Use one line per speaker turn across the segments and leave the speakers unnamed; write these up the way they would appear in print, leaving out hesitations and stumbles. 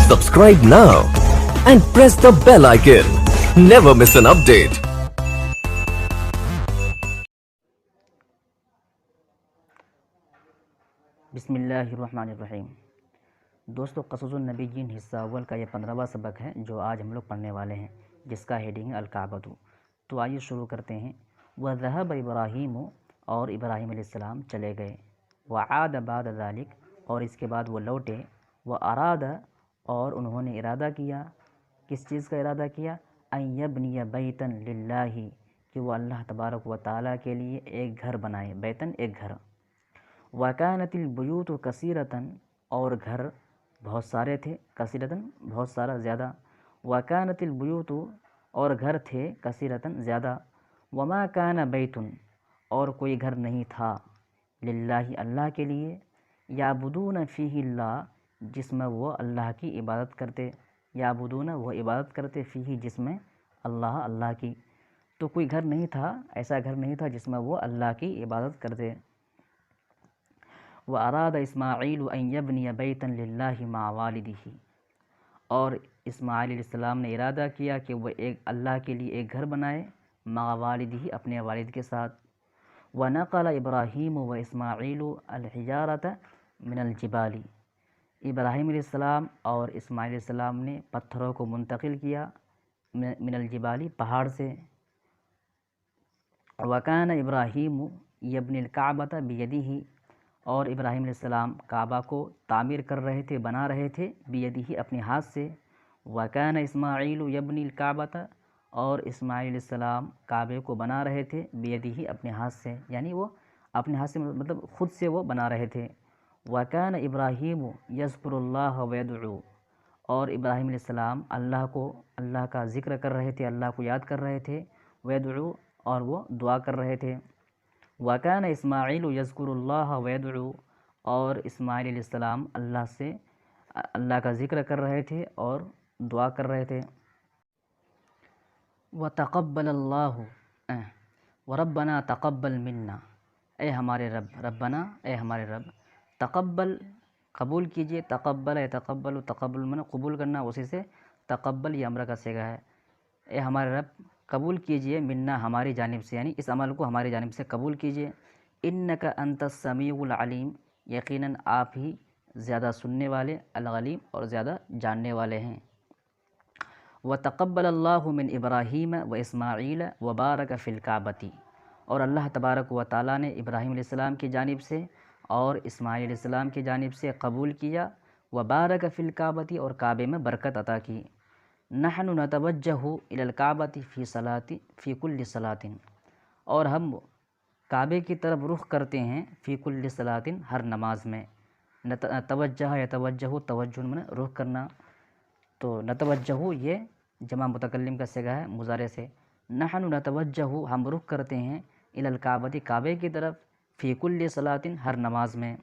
Subscribe now and press the bell icon. Never miss an update.
बिस्मिल्लाहिर्रहमानिर्रहीम। दोस्तों, क़ससुन नबीय्यीन हिस्सा अव्वल का ये 15वां सबक है जो आज हम लोग पढ़ने वाले हैं, जिसका हेडिंग है अल-काबतु। तो आइए शुरू करते हैं। वह ज़हब इब्राहीम, और इब्राहीम अलैहिस्सलाम चले गए। व आद बाद ज़ालिक, और इसके बाद वो लौटे। व अराद, और उन्होंने इरादा किया। किस चीज़ का इरादा किया? अन यब्निय बैतन लिल्लाहि, कि वो अल्लाह तबारक व तआला के लिए एक घर बनाए। बैतन एक घर। वकानतिल बुयूत कसीरतन, और घर बहुत सारे थे। कसीरतन बहुत सारा, ज़्यादा। वकानतिल बुयूत, और घर थे। कसीरतन ज़्यादा। वमा कान बैतुन, और कोई घर नहीं था। लिल्लाहि, अल्लाह के लिए। याबुदून फ़ीहिल्लाह, जिसमें वो अल्लाह की इबादत करते। याबुदून, वो इबादत करते। फ़ीही, जिसमें अल्लाह की। तो कोई घर नहीं था, ऐसा घर नहीं था जिसमें वो अल्लाह की इबादत करते। व अराद इस्माईल अन यब्निय बैतन लिल्लाहि मा वालिदिही, और इस्माईल अलैहिस्सलाम ने इरादा किया कि वह एक अल्लाह के लिए एक घर बनाए, मा वालिदिही, अपने वालिद के साथ। व नक़ल इब्राहीम व इस्माईल अल-हिजारत मिनल जिबाली, इब्राहीम अलैहिस्सलाम और इस्माईल अलैहिस्सलाम ने पत्थरों को मुंतकिल किया मिनल जिबाली, पहाड़ से। वकान इब्राहीम यब्निल काबत बियदिही, और इब्राहीम अलैहिस्सलाम काबा को तामीर कर रहे थे, बना रहे थे। बियदिही, अपने हाथ से। वकान इस्माईल यब्निल काबत, और इस्माईल अलैहिस्सलाम काबे को बना रहे थे। बियदिही, अपने हाथ से, यानी वो अपने हाथ से मतलब ख़ुद से वो बना रहे थे। वकान इब्राहीम यज़्कुरुल्लाह व यदउ, और इब्राहीम अलैहिस्सलाम अल्लाह का ज़िक्र कर रहे थे, अल्लाह को याद कर रहे थे। व यदउ, और वो दुआ कर रहे थे। वकान इस्माईल यज़्कुरुल्लाह व यदउ, और इस्माईल अलैहिस्सलाम अल्लाह का ज़िक्र कर रहे थे और दुआ कर रहे थे। व तक़ब्बलल्लाहु व रब्बना तक़ब्बल मिन्ना, ए हमारे रब, रब्बना, ए हमारे रब। तक़ब्बल, कबूल कीजिए। तक़ब्बल यतक़ब्बलु, तक़ब्बुल माने कबूल करना, उसी से तक़ब्बल ये अम्र का सिगा है। ए हमारे रब, कबूल कीजिए। मिन्ना, हमारी जानिब से, यानी इस अमल को हमारी जानिब से कबूल कीजिए। इन्नका अंतस समीउल अलीम, यकीनन आप ही ज़्यादा सुनने वाले, अल-अलीम, और ज़्यादा जानने वाले हैं। व तक़ब्बलल्लाहु मिन इब्राहीम व इस्माईल व बारक फ़िल काबती, और अल्लाह तबारक व तआला ने इब्राहीम अलैहिस्सलाम की जानिब से और इस्माईल अलैहिस्सलाम की जानिब से कबूल किया। व बारक फ़िल काबती, और काबे में बरकत अता की। नहनु नतवज्जहु इलल काबती फ़ी कुल्लि सलातिन, और हम काबे की तरफ रुख करते हैं। फ़ी कुल्लि सलातिन, हर नमाज में। तवज्जह यतवज्जहु, तवज्जुह माने रुख करना। तो नतवज्जहु ये जमा मुतकल्लिम का सिगा है, मुज़ारे से। नहनु नतवज्जहु, हम रुख करते हैं। इलल काबती, काबे की तरफ। फ़ी कुल्लि सलातिन, हर नमाज में।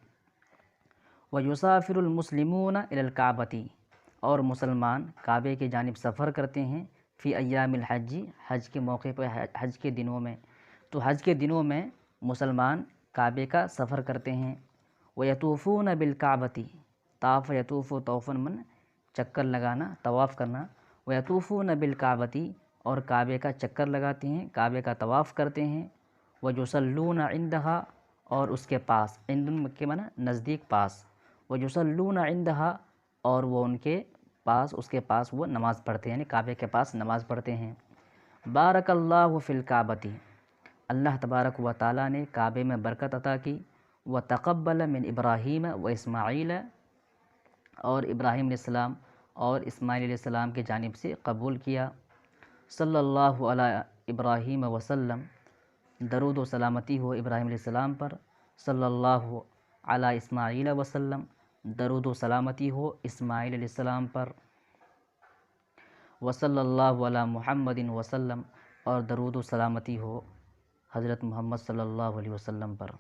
व युसाफिरुल मुस्लिमून इलल काबती, और मुसलमान काबे की जानिब सफ़र करते हैं। फ़ी अय्यामिल हज्जी, हज के मौके पर, हज के दिनों में। तो हज के दिनों में मुसलमान काबे का सफ़र करते हैं। व यतूफ़ून बिल काबती, ताफ़ यतूफ़ु तौफ़न मन चक्कर लगाना, तवाफ़ करना। व यतूफ़ून बिल काबती, और काबे का चक्कर लगाते हैं, काबे का तवाफ़ करते हैं। व युसल्लून इंदहा, और उसके पास, इंदन के माना नज़दीक, पास। व युसल्लून इंदहा, और वो उनके पास, उसके पास वो नमाज़ पढ़ते हैं, यानी काबे के पास नमाज़ पढ़ते हैं। बारकल्लाहु फ़िल काबती, अल्लाह तबारक व तआला ने काबे में बरकत अता की। व तक़ब्बल मिन इब्राहीम व इस्माईल, और इब्राहीम अलैहिस्सलाम और इस्माईल अलैहिस्सलाम की जानिब से कबूल किया। सल्लल्लाहु अला इब्राहीम वसल्लम, दरूद व सलामती हो इब्राहीम अलैहिस्सलाम पर। सल्लल्लाहु अला इस्माईल वसल्लम, दरूद व सलामती हो इस्माईल अलैहिस्सलाम पर। वसल्लल्लाहु अला मुहम्मदिन वसल्लम, और दरूद व सलामती हो हज़रत मुहम्मद सल्लल्लाहु अलैहि वसल्लम पर।